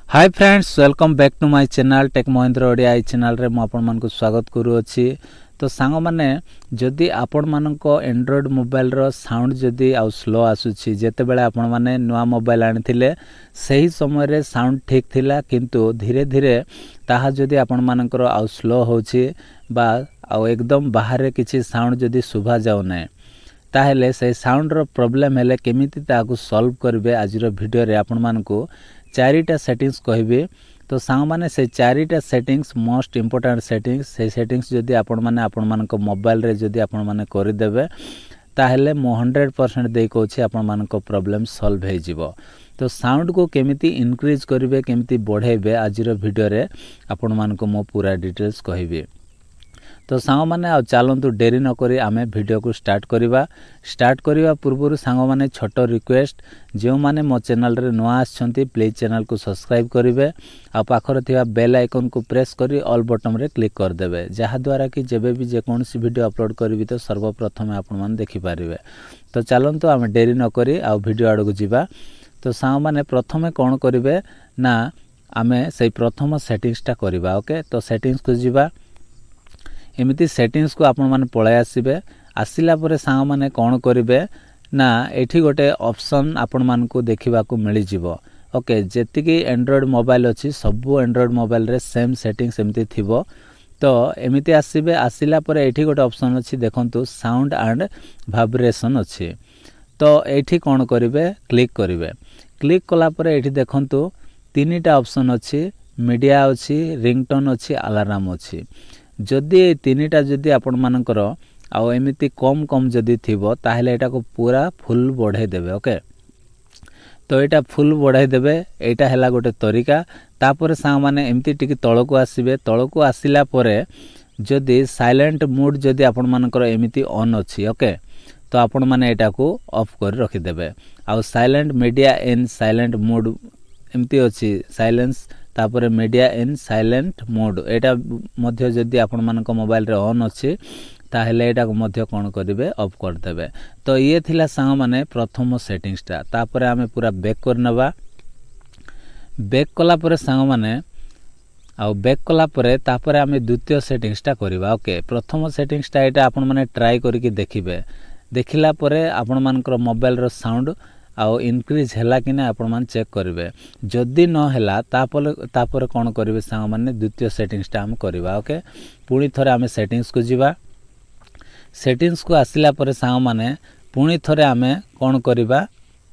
Hi friends welcome back to my channel tech Mahendra Odia आई channel रे आपण मानकु स्वागत करूअछि। तो सांग माने जदि आपण मानक एंड्रॉइड मोबाइल रो साउंड जदि आउ स्लो आसुछि जेते बेले आपण माने नुवा मोबाइल आनिथिले सही समय रे साउंड ठीक थिला किंतु धीरे धीरे ताहा जदि आपण मानकर आउ स्लो होछि बा आउ एकदम बाहर किछि साउंड जदि सुभा जाउ नै ताहेले से साउंड रो प्रॉब्लम हेले केमिति ताकू सॉल्व करबे आज रो वीडियो रे आपण मानकु चारिटा सेटिंग्स कहबे। तो सांग माने से चारिटा सेटिंग्स मोस्ट इंपोर्टेंट सेटिंग्स से सेटिंग्स जदि आपण माने आपण मानक मोबाइल रे जदि आपण माने करि देबे ताहेले मो 100% देई कहछि आपण मानक प्रॉब्लम सॉल्व हे जिवो। तो साउंड को केमिति इंक्रीज करिवे केमिति बढ़ाइबे आज रो वीडियो रे आपण मानक मो पूरा डिटेल्स कहबे। तो सांग माने आ चलंतु देरी न करी आमे वीडियो को स्टार्ट करिवा पूर्व सांग माने छोटो रिक्वेस्ट जो माने मो चैनल रे नुआ आछंती प्लीज चैनल को सब्सक्राइब करिवे आ पाखर थिया बेल आइकन को प्रेस करी ऑल बटन रे क्लिक कर देबे जहा द्वारा कि जेबे भी जे कोनसी वीडियो अपलोड करबी तो सर्वप्रथम आपण माने देखि पारिबे। तो चलंतु आमे देरी न करी आ वीडियो आडो जिबा। तो सांग माने प्रथमे कोन करिवे ना आमे सेई प्रथम सेटिंग्स ता करिबा। ओके तो सेटिंग्स को जिबा एमिति सेटिंग्स को आपण माने पळाय आसीबे आसिला परे सांग माने कोन करिवे ना एठी गोटे ऑप्शन आपण मान को देखिबा को मिली जिवो। ओके जेति कि एंड्रॉइड मोबाइल अछि सब एंड्रॉइड मोबाइल रे सेम सेटिंग्स एमिति थिबो। तो एमिति आसीबे आसिला परे एठी गोटे ऑप्शन अछि देखंतु साउंड एंड वाइब्रेशन अछि। तो एठी कोन करिवे क्लिक करिवे क्लिक कला परे एठी देखंतु तीनटा ऑप्शन अछि मीडिया अछि रिंगटोन अछि अलार्म अछि। जदि तीनटा जदि आपण मानकर आउ एमिति कम कम जदि थिबो ताहेले एटा को पूरा फुल बढ़ाई देबे। ओके तो एटा फुल बढ़ाई देबे एटा हैला गोटे तरीका। तापरे सांग माने एमिति टिके तळको आसीबे तळको आसिला परे जदि साइलेंट मोड जदि आपण मानकर एमिति ऑन अछि ओके तो आपण माने एटा को ऑफ कर रखि देबे। आउ silent media in silent mode एमिति अछि साइलेंस तापरे मीडिया इन साइलेंट मोड एटा मध्य जदि आपण मानक मोबाइल रे ऑन अछि ताहेले एटा को मध्य कोन करिवे ऑफ कर देबे। तो ये थिला सांग माने प्रथम सेटिंग्स ता तापरे आमे पूरा बैक करनबा बैक कला परे सांग माने आ बैक कला परे तापरे आमे द्वितीय सेटिंग्स ता करबा। ओके प्रथम सेटिंग्स ता एटा आपण माने ट्राई करिके देखिबे देखिला परे आपण मानकर मोबाइल रो साउंड आउ इंक्रीज हैला कि ना आपण मान चेक करिवे जदि न हैला तापर कोन करिवे सांग माने द्वितीय सेटिंग्स ता हम करबा। ओके पुणी थरे आमे सेटिंग्स को जिबा सेटिंग्स को आसिला परे सांग माने पुणी थरे आमे कोन करबा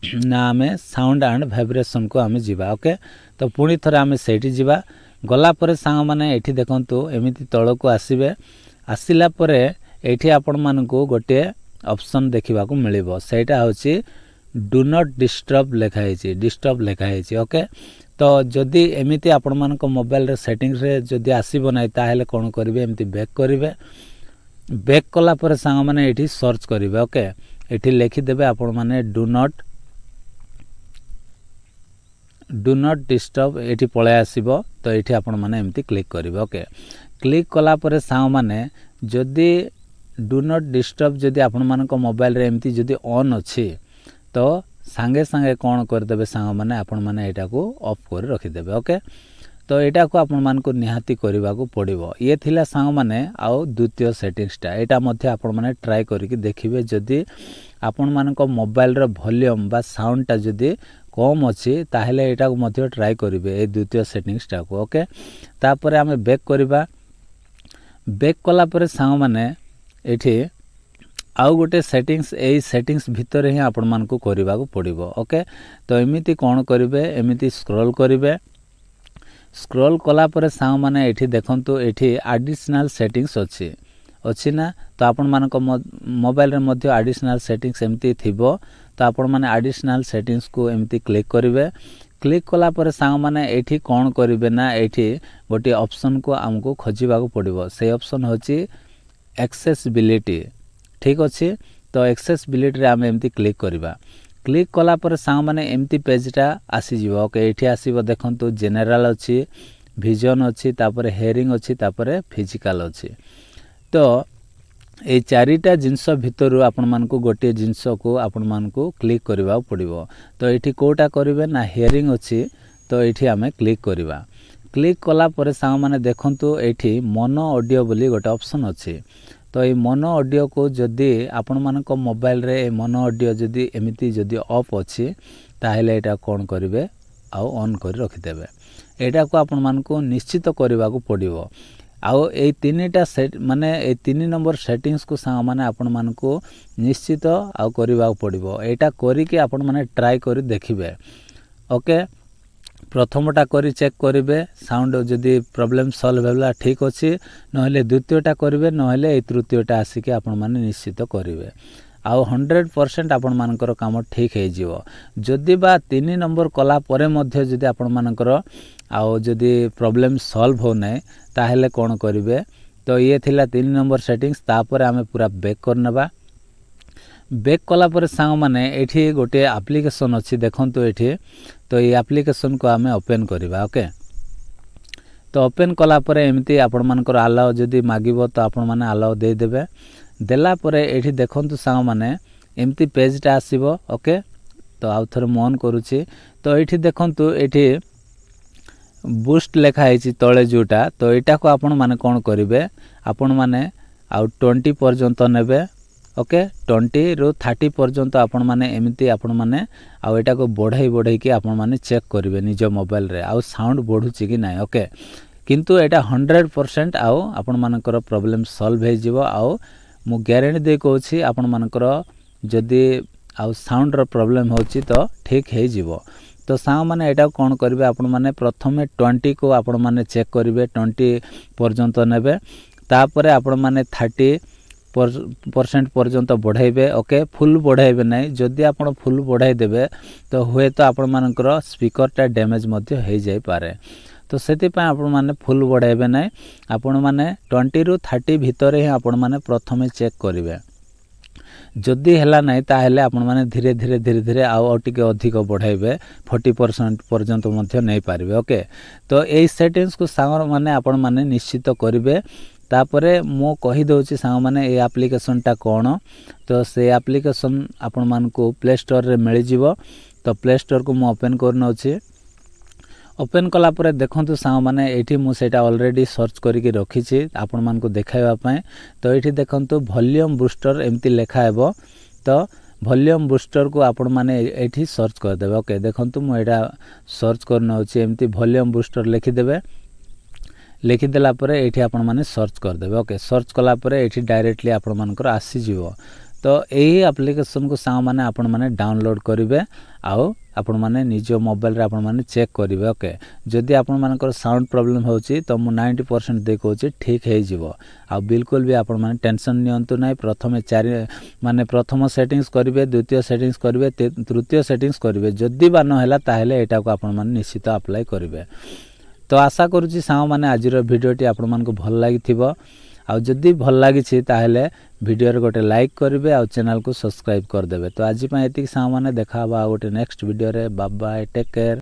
ना आमे साउंड एंड वाइब्रेशन को आमे जिबा। ओके तो पुणी थरे आमे सेठी जिबा गला परे सांग माने एठी देखंतु एमिति तळ को आसीबे आसिला परे एठी आपण मानकु गोटे ऑप्शन देखिबा को मिलिबो सेटा होची डू नॉट डिस्टर्ब लिखा है। ओके तो जदि एमिति आपण मानक मोबाइल रे सेटिंग्स रे जदि आसीबो नै ताहेले कोन करिवे एमिति बैक करिवे बैक कला पर सांग माने एठी सर्च करिवे। ओके एठी लिखि देबे आपण माने डू नॉट डिस्टर्ब एठी पळे आसीबो। तो एठी आपण माने एमिति क्लिक करिवे। ओके क्लिक कला पर सांग माने जदि डू नॉट डिस्टर्ब जदि आपण मानक मोबाइल रे एमिति जदि ऑन अछि तो सांगे सांगे कोन कर देबे सांग माने आपण माने एटा को ऑफ कर रखि देबे। ओके तो एटा को आपण मान को निहाती करबा को पड़िबो। ये थिला सांग माने आउ द्वितीय सेटिंग्स ता एटा मध्ये आपण माने ट्राई करिके देखिबे जदि आपण मान को मोबाइल रो वॉल्यूम बा साउंड ता जदि कम अछि ताहेले एटा को मध्ये ट्राई करिवे ए द्वितीय सेटिंग्स ता को। ओके तापरे आमे बैक करबा बैक कला परे सांग माने एठी आउ गोटे सेटिंग्स ए सेटिंग्स भितर ही आपण मान को करबा को पड़िबो। ओके तो एमिति कोन करिवे एमिति स्क्रॉल करिवे स्क्रॉल कला परे सांग माने एठी देखंतु एठी एडिशनल सेटिंग्स अछि ना तो आपण मान को मोबाइल रे मध्ये एडिशनल सेटिंग्स एमिति थिबो। तो आपण माने एडिशनल सेटिंग्स को एमिति क्लिक करिवे क्लिक कला परे सांग माने एठी कोन करिवे ना एठी गोटे ऑप्शन को हमको खोजिबा को पड़िबो से ऑप्शन होची एक्सेसिबिलिटी। ठीक अछि तो एक्सेसिबिलिटी रे आमे एमती क्लिक करबा क्लिक कला पर सांग माने एमती पेजटा आसी जीवो। ओके एठी आसीबो देखंतु जनरल अछि विजन अछि तापर हेयरिंग अछि तापर फिजिकल अछि। तो ए चारिटा जिंस भितरु आपण मान को गोटे जिंस को आपण मान को क्लिक करबा पड़िबो। तो एठी कोटा करिवे ना हेयरिंग अछि तो ये आम क्लिक करवा क्लिक कला परे सांग माने देखंतु एठी मोनो ऑडियो बोली गोटे ऑप्शन अछि तो ये मोनो ऑडियो को जदि आपण मानक मोबाइल रे मोनो ऑडियो जदि एमिति जदि ऑफ अछि ताहेले एटा कोन करिवे आउ ऑन कर रखिदेबे एटा को आपण मानको निश्चित करबा को पड़िबो आउ ए तीनटा सेट माने ए 3 नंबर सेटिंग्स को सांग माने आपण मानको निश्चित आउ करबा को पड़िबो एटा करी के आपण माने ट्राई करी देखिबे ओके प्रथमटा करी चेक करिवे साउंड जदि प्रॉब्लम सॉल्व होला ठीक अछि नहले द्वितीयटा करिवे नहले ए तृतीयटा आसी के आपण माने निश्चित करिवे आउ 100% आपण मानकर काम ठीक हे जिवो जदि बा 3 नंबर कला परे मध्ये जदि आपण मानकर आउ जदि प्रॉब्लम सॉल्व हो नै ताहेले कोन करिवे तो ये थिला 3 नंबर सेटिंग्स तापर आमे पूरा बैक करनबा बैक कला पर सांग माने एठी गोटे एप्लीकेशन अछि देखंतु एठी तो ये एप्लीकेशन को आमे ओपन करबा ओके तो ओपन कला पर एमती आपण मानकर अलाउ जदि मागिबो तो आपण माने अलाउ दे देबे देला परे एठी देखंतु सांग माने एमती पेजटा आसीबो ओके तो आउ थरे मन करूची तो एठी देखंतु एठी बूस्ट लेखा हैछि तळे जोटा तो एटा को आपण माने कोन करिवे आपण माने आउ 20 पर्यंत नेबे ओके 20 रु 30 पर्यंत आपण माने एमिति आपण माने आउ एटा को बढ़ाई कि आपण माने चेक करिवे निज मोबाइल रे आउ साउंड बढ़ुची कि नाही ओके किंतु एटा 100% आउ आपण मानकर प्रॉब्लम सॉल्व हे जिवो आउ मु गारंटी दे कहूची आपण मानकर जदी आउ साउंड रो प्रॉब्लम होची तो ठीक हे जिवो तो सांग माने एटा कोन करिवे आपण माने प्रथमे 20 को आपण माने चेक करिवे 20 पर्यंत नेबे तापरे आपण माने 30% पर्यंत बढ़ाइबे ओके फुल बढ़ाइबे नै जदि आपण फुल बढ़ाई देबे तो होय तो आपण मानकर स्पीकरटा डैमेज मध्ये हे जाय पारे तो सेति पय आपण माने फुल बढ़ाइबे नै आपण माने 20 रु 30 भितरे ही आपण माने प्रथमे चेक करिवे जदि हेला नै ताहेले आपण माने धीरे धीरे आउ टिके अधिक बढ़ाइबे 40% पर्यंत मध्ये नै पारिबे ओके तो एई सेटिंग्स को सांगर माने आपण माने निश्चित करिवे तापरे मो कहि दोछि सांग माने ए एप्लीकेशन टा कोन तो से एप्लीकेशन आपण मान को प्ले स्टोर रे मिल जिवो तो प्ले स्टोर को मो ओपन करनो छी ओपन कला परे देखंतु सांग माने एठी मु सेटा ऑलरेडी सर्च करि के रखी छी आपण मान को देखाइबा पय तो एठी देखंतु वॉल्यूम बूस्टर एम्ति लेखा हेबो तो वॉल्यूम बूस्टर को आपण माने एठी सर्च कर देबे ओके देखंतु मु एटा सर्च करनो छी एम्ति वॉल्यूम बूस्टर लिखि देबे लिखि देला परे एठी आपण माने सर्च कर देबे ओके सर्च कला परे एठी डायरेक्टली आपण मानकर आसी जिवो तो एही एप्लीकेशन को सांग माने आपण माने डाउनलोड करिवे आउ आपण माने निज मोबाइल रे आपण माने चेक करिवे ओके जदि आपण मानकर साउंड प्रॉब्लम होची तो मु 90% देखौची ठीक हे जिवो आ बिल्कुल भी आपण माने टेंशन नियंतु नै प्रथमे 4 माने प्रथम सेटिंग्स करिवे द्वितीय सेटिंग्स करिवे तृतीय सेटिंग्स करिवे जदि बा न हैला ताहेले एटा को आपण माने निश्चित अप्लाई करिवे तो आशा करूची सांग माने आजिर वीडियोटी आपण मान को भल लागिथिबो आ जदि भल लागि छी ताहेले वीडियो रे गोटे लाइक करिवे आ चैनल को सब्सक्राइब कर देबे तो आज पय एतिक सांग माने देखाबा गोटे नेक्स्ट वीडियो रे बाय बाय टेक केयर।